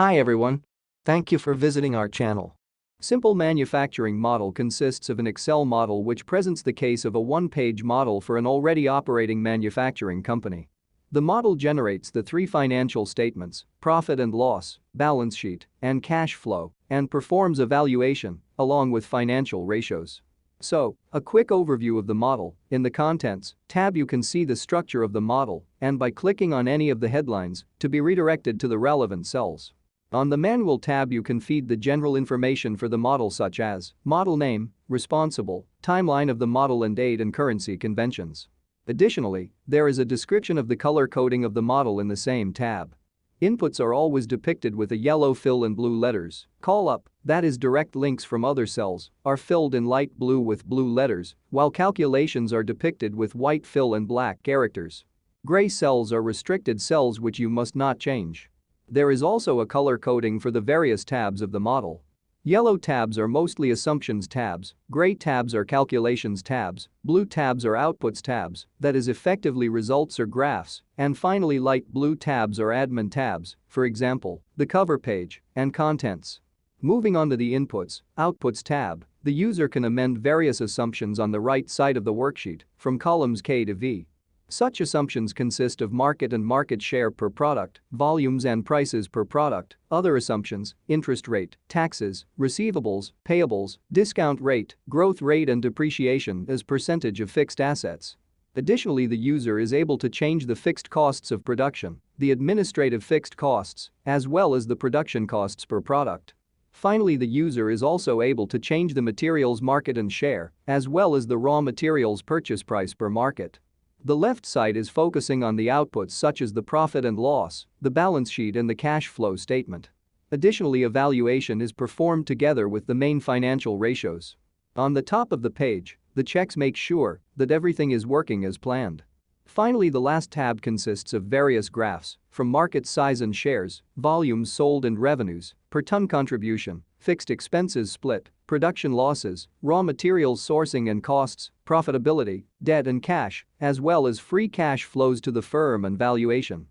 Hi everyone. Thank you for visiting our channel. Simple manufacturing model consists of an Excel model which presents the case of a one-page model for an already operating manufacturing company. The model generates the three financial statements, profit and loss, balance sheet, and cash flow, and performs a valuation, along with financial ratios. So, a quick overview of the model. In the Contents tab you can see the structure of the model and by clicking on any of the headlines to be redirected to the relevant cells. On the Manual tab you can feed the general information for the model such as model name, responsible, timeline of the model and date and currency conventions. Additionally, there is a description of the color coding of the model in the same tab. Inputs are always depicted with a yellow fill and blue letters. Call up, that is direct links from other cells, are filled in light blue with blue letters, while calculations are depicted with white fill and black characters. Gray cells are restricted cells which you must not change. There is also a color coding for the various tabs of the model. Yellow tabs are mostly assumptions tabs, gray tabs are calculations tabs, blue tabs are outputs tabs, that is effectively results or graphs, and finally light blue tabs are admin tabs, for example, the cover page and contents. Moving on to the Inputs, Outputs tab, the user can amend various assumptions on the right side of the worksheet from columns K to V. Such assumptions consist of market and market share per product, volumes and prices per product, other assumptions, interest rate, taxes, receivables, payables, discount rate, growth rate and depreciation as percentage of fixed assets. Additionally, the user is able to change the fixed costs of production, the administrative fixed costs, as well as the production costs per product. Finally, the user is also able to change the materials market and share, as well as the raw materials purchase price per market. The left side is focusing on the outputs such as the profit and loss, the balance sheet and the cash flow statement. Additionally, a valuation is performed together with the main financial ratios. On the top of the page, the checks make sure that everything is working as planned. Finally, the last tab consists of various graphs, from market size and shares, volumes sold and revenues, per ton contribution, fixed expenses split, production losses, raw materials sourcing and costs, profitability, debt and cash, as well as free cash flows to the firm and valuation.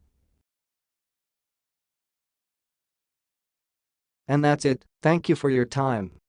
And that's it. Thank you for your time.